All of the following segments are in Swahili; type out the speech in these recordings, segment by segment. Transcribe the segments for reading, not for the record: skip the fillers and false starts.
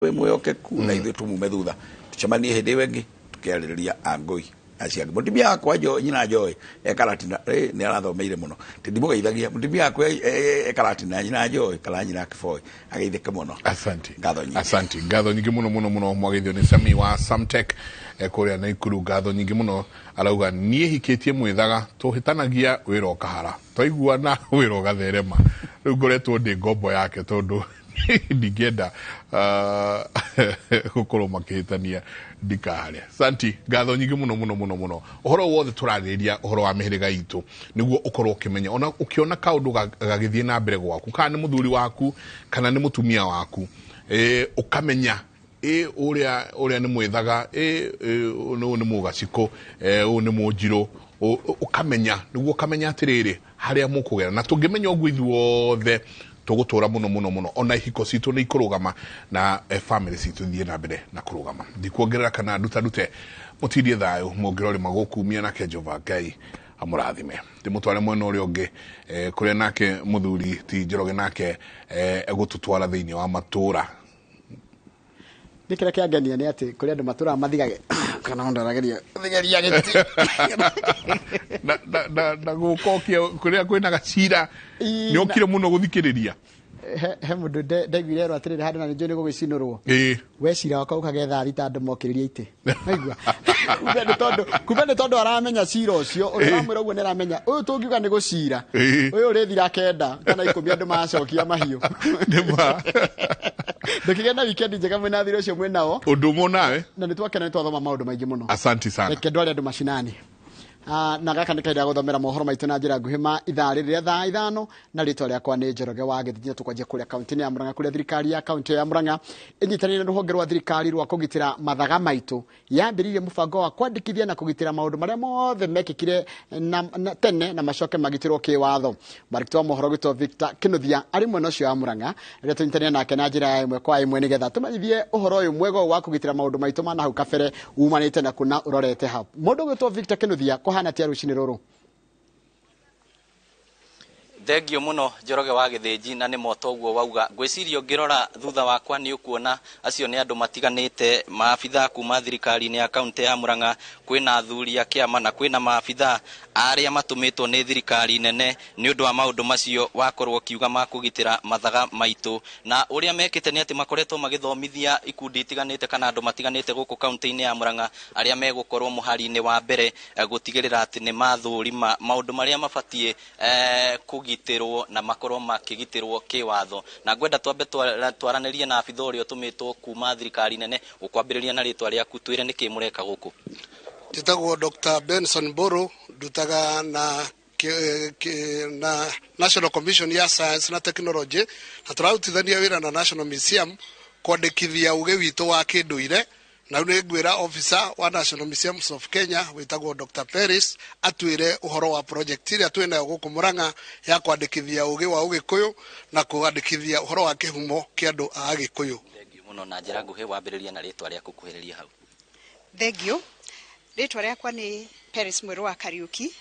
we mwehokeku na ithuĩ tumume thutha tucemanie hĩndĩ ĩyo ĩngĩ tũkĩarĩrĩria angũi acio angĩ. Mũtumia wakwa nyina Joy ekaratina nĩ arathomeire mũno ndimũgeithagia mũtumia wakwa ekaratina nyina Joy kana nyina Kiboi ageithĩke mũno. Asante ngatho nyingĩ mũno mwageithio nĩ Sami wa Samtech kũrĩa Naikuru. Ngatho nyingĩ mũno arauga niĩ hikĩtie mwĩthaga tũhĩtanagia wĩra ũkahara twaiguana wĩra ũgatherema rĩu ngoretwo ndĩ ngombo yake tondũ ndingĩenda gũkorwo makĩhĩtania ndikahare. Santi ngatho nyingĩ mũno ũhoro wothe tũrarĩrĩria ũhoro wa mĩhĩrĩga itũ nĩguo ũkorwo ũkĩmenya ona ũkĩona kaũndũ gagĩthiĩ na mbere gwaku kana nĩ mũthuri waku kana nĩ mũtumia waku ũkamenya ũrĩa nĩ mwĩthaga nĩ mũgaciko nĩ mũnjirũ ũkamenya nĩguo ũkamenya atĩrĩrĩ harĩa mũkũgera na tũngĩmenya ũguo ithuothe tũgũtũra mũno ona ihiko citũ nĩ ikũrũgama na family citũ thiĩ na mbere na kũrũgama. Ndikuongerera kana ndute mũtirie thayũ mwongerore magũkumia nake Jehova Ngai amũrathime. Ndĩmũtware mwena ũrĩa ũngĩ kũrĩa nake mũthuri ti Njoroge nake egũtũtwara thĩinĩ wa matũra. Nikira kĩangenia nĩ atĩ kũrĩa andũ matũra mathigage kana ndarageria thigeria gĩtĩ na gũkokio kũrĩa kwĩna gacira nĩ okire mũno gũthikĩrĩria he mũndũ ndaiguire rwa atĩrĩrĩ handũ na nĩnjũĩ nĩ gũgĩcinũrwo wecira waka ũkagetha arita andũ mokĩrĩria itĩ naigua kumbe nĩ tondũ aramenya cira ũcio ũrĩa wamwĩra ũguo nĩ aramenya ũyũ tũngiuga nĩ gũcira ũyũ ũrĩthira kenda kana 10 andũ macokia mahiũ ndũkĩgĩa na weekend njega mwĩna thirĩ ũcio mwĩnao ũndũ ũmwe nawe na nĩ twakena nĩ twathoma maũndũ maingĩ mũno. Asante sana reke ndware andũ macinani na gaka nĩ kaida gũthomera mohoro maitũ na njĩra nguhĩ ma ithaa rĩrĩa thaa 5 na rĩtwa rĩakwa nĩ Njoroge wa Gĩthii. Tũkwanjia kũrĩa kaunti ya Murang'a kũrĩa thirikari ya kaunti ya Murang'a ĩnyitanĩire na rũhonge rwa thirikari rwa kũgitĩra mathaga maitũ yambĩrĩirie mũbango wa kwandĩkithia na kũgitĩra maũndũ marĩa mothe mekĩkire tene na macoke magitĩrwo kĩwatho. Marĩkĩtwo mohoro gĩtwo Victor Kinuthia arĩ mwena ũcio wa Murang'a rĩrĩa tũnyitanĩire nake na njĩra ĩmwe kwa ĩmwe nĩgetha tũmenyithie ũhoro ũyũ mwega wa kũgitĩra maũndũ maitũ ma nahau kabere umanĩte na kuna ũrorete hau. Mũndũ gĩtwo Victor Kinuthia hana tia rucini rũrũ. Thengio muno Njoroge wa Gĩthĩnji na nĩ moto ũguo wauga ngwĩciria ngĩrora thutha wakwa nĩ ũkuona acio nĩ andũ matiganĩte maabitha kuma thirikari-inĩ ya kaunti ya Murang'a kwĩna athuri a kĩama na kwĩna maabitha arĩa matũmĩtwo nĩ thirikari nene nĩ ũndũ wa maũndũ macio wakorwo kiuga ma kũgitĩra mathaga maitũ na ũrĩa mekĩte nĩ atĩ makoretwo magĩthomithia ikundi itiganĩte kana andũ matiganĩte gũkũ kaunti-inĩ ya Murang'a arĩa megũkorwo mũhari-inĩ wa mbere gũtigĩrĩra atĩ nĩ mathũrima maũndũ marĩa mabatiĩ kũgitĩrwo na makorwo makĩgitĩrwo kĩwatho. Na ngwenda twambe twaranĩrie na abitha ũrĩa ũtũmĩtwo kuma thirikari nene ũkwambĩrĩria na rĩtwa rĩaku twĩre nĩkĩ mũreka gũkũ. Njĩtagwo Dr. Benson Mburu ndutaga na National Commission ya Science na Technology na tũrarutithania wĩra na National Museum kwandĩkithia ũgĩ witũ wa kĩndũire na nĩ ngwĩra officer wa National Museums of Kenya wĩtagwo Dr. Paris atwĩre ũhoro wa project ĩrĩa twĩnayo gũkũ Murang'a ya kwandĩkithia ũgĩ wa Ũgĩkũyũ na kwandĩkithia ũhoro wa kĩhumo kĩa andũ a Gĩkũyũ. Thengio mũno na njĩra nguhĩ wambĩrĩria na rĩtwa rĩaku kuhĩrĩria hau. Thengio rĩtwa rĩakwa nĩ Paris Mwerũ wa Kariuki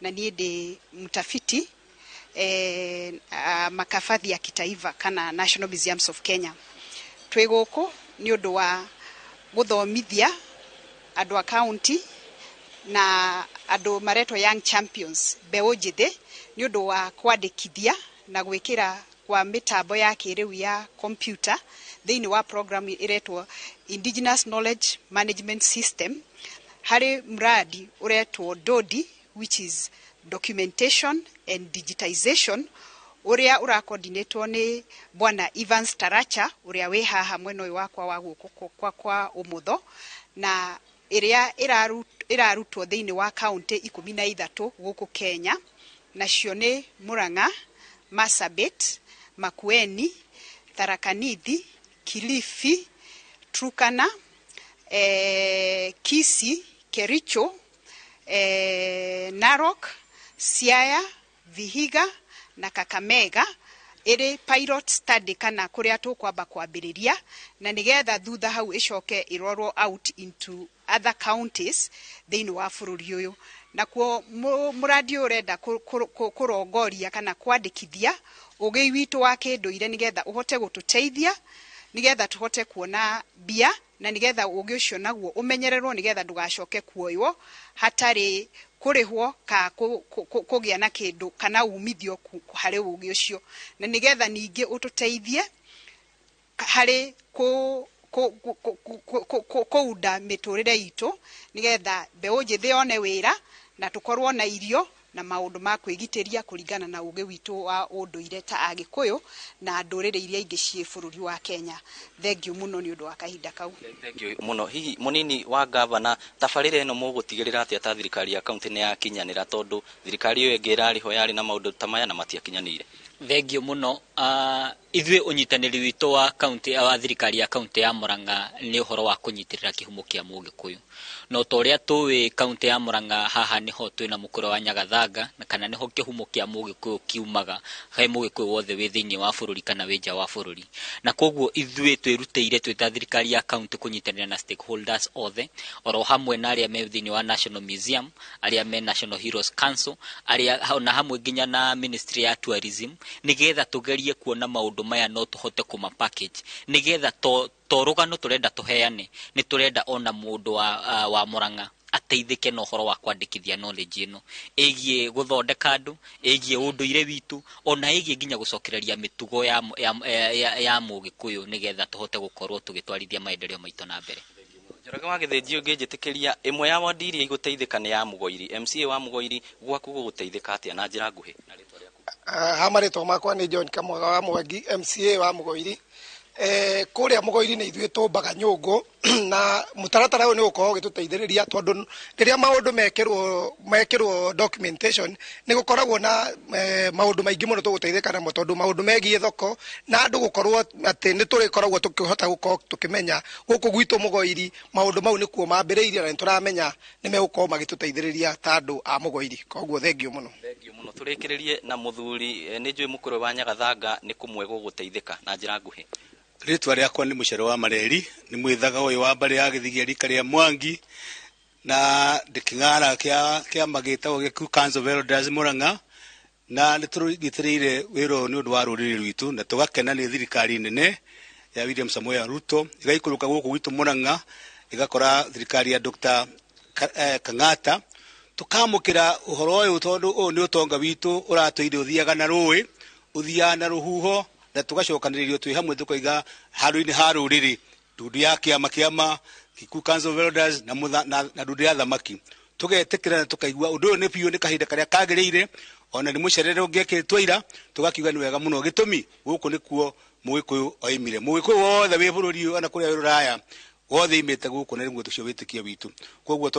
na niĩ ndĩ mtafiti makafadhi ya kitaifa kana National Museums of Kenya. Twĩ gũkũ nĩ ũndũ wa gũthomithia andũ a county na andũ maretwo young champions mbeũ njĩthĩ nĩ ũndũ wa kwandĩkithia na gwĩkĩra kwa mĩtambo ya kĩrĩu ya computer thĩinĩ wa program ĩretwo Indigenous Knowledge Management System harĩ mradi ũretwo DODI which is Documentation and Digitization uria urakoordinatwo ni bwana Evans Taracha uria we haha mwena uyu wakwa wa guko kwa umutho na iria irarutwo thiini wa county 13 guku Kenya nacio ni Murang'a, Marsabit, Makueni, Tharaka Nithi, Kilifi, Turkana, Kisii, Kericho, Narok, Siaya, Vihiga na Kakamega iri pilot study kana kuria tukwamba kwambiriria na nigetha thutha hau icoke irorwo out into other counties thiini wa bururi uyu na kuo muradi urenda kurongoria kana kwandikithia ugi witu wa kinduire nigetha uhote gututeithia nigetha tuhote kuona bia na nigetha ugi ucio naguo umenyererwo nigetha ndugacoke kuoywo hatari kurihwo ka kugia na kindu kana umithio hari ugi ucio na nigetha ningi ututeithie hari kuunda miturire itu nigetha mbeu njithi one wira na tukorwo na irio na maundu ma kwigitiria kuringana na uge witu wa unduire ta Agikuyu na ndurire iria ingi cie bururi wa Kenya. Thank you muno ni undu wa kahinda kau. Thank you muno. Hihi munini wa governor tabarire no mugutigirira ati ta thirikari ya county ne yakinyanira tondu thirikari yo ingi irariho yari na maundu ta maya na matiakinyanire. Thank you muno. Ithwe unyitaniri witu wa county wa thirikari ya county ya Murang'a ni uhoro wa kunyitirira kihumo kia Mugikuyu. No toria tuwi county ya Murang'a haha niho twina mukuru wa Nyagathanga na kana niho kihumo kia Mugikuyu kiumaga he Mugikuyu wothe wi thiini wa bururi kana wija wa bururi. Na koguo ithwe twirutire twita thirikari ya county kunyitanira na stakeholders othe oro hamwe na aria me thiini wa National Museum, aria me National Heroes Council, aria na hamwe nginya na Ministry ya Tourism nigetha tugerie kuona maundu maya no tuhote kuma package nigetha torugano turenda tuheane ni turenda ona mundu wa Murang'a ateithike no horo wa kwandikithia knowledge ino egie guthondeka andu egie unduire witu ona egie nginya gucokereria mitugo ya Mugikuyu nigetha tuhote gukorwo tugitwarithia maendeleo maitu na mbere. Njoroge wa Githĩnji ũngĩnjĩtĩkĩria ĩmwe ya wandiri igũteithĩka nĩ ya Mugoiri. MCA wa Mugoiri gwaku gũgũteithĩka atĩa na njĩra nguhĩ na rĩtwa rĩaku? Hamarĩtwa makwa nĩ John Kamwaga wa Mwangi, MCA wa Mugoiri. Kuria Mugoiri nĩ ithuĩ tũmbaga nyũngũ na mũtaratara ũyũ nĩ ũkoragwo ũgĩtũteithĩrĩria tondũ rĩrĩa maũndũ mekĩrwo documentation nĩ gũkoragwo na maũndũ maingĩ mũno tũgũteithĩka namo tondũ maũndũ megiĩ thoko na andũ gũkorwo atĩ nĩ tũrĩkoragwo tũkĩhota gũkorwo tũkĩmenya gũkũ gwitũ Mugoiri maũndũ mau nĩkuo mambĩrĩirie na nĩtũramenya nĩ megũkorwo magĩtũteithĩrĩria ta andũ a Mugoiri. Koguo thengio mũno. Thengio mũno. Tũrĩkĩrĩrie na mũthuri nĩ njũĩ mũkũrũ wa Nyagathanga nĩ kũmwe gũgũteithĩka na njĩra nguhĩ. Ritwa riakwa ni Muchere wa Mareri, ni mwithaga uyu wa mbere ya Githigia rika ria Mwangi na ndiking'ara kia magitagwo Gikuyu Council of Elders Murang'a na nitũgitĩrĩire wĩra ũyũ nĩ ũndũ wa rũrĩrĩ rwitũ na tũgakena nĩ thirikari nene ya William Samoei Ruto igaikũrũka gũkũ gwitũ Murang'a igakora thirikari ya Dr. Kang'ata tukamũkĩra ũhoro ũyũ tondũ ũyũ nĩ ũtonga witũ ũratũire ũthiaga na rũĩ ũthiaga na rũhuho na tugacokanĩrĩrio twĩ hamwe tukoiga handũ-inĩ ha rũrĩrĩ ndundu ya kĩama Gikuyu Council of Elders na ndundu ya thamaki tugetĩkĩra na tukaigua ũndũ ũyũ nĩ biũ nĩ kahinda karĩa kagĩrĩire ona nĩ mũcerere ũngĩekĩrĩtwo ira tugakiuga nĩ wega mũno gĩtũmi gũkũ nĩkuo Mũgĩkũyũ oimire. Mũgĩkũyũ wothe wĩ bũrũri ona kũrĩa wĩ Rũraya wothe imĩte gũkũ na nĩguo tũcio wĩtĩkia witũ. Koguo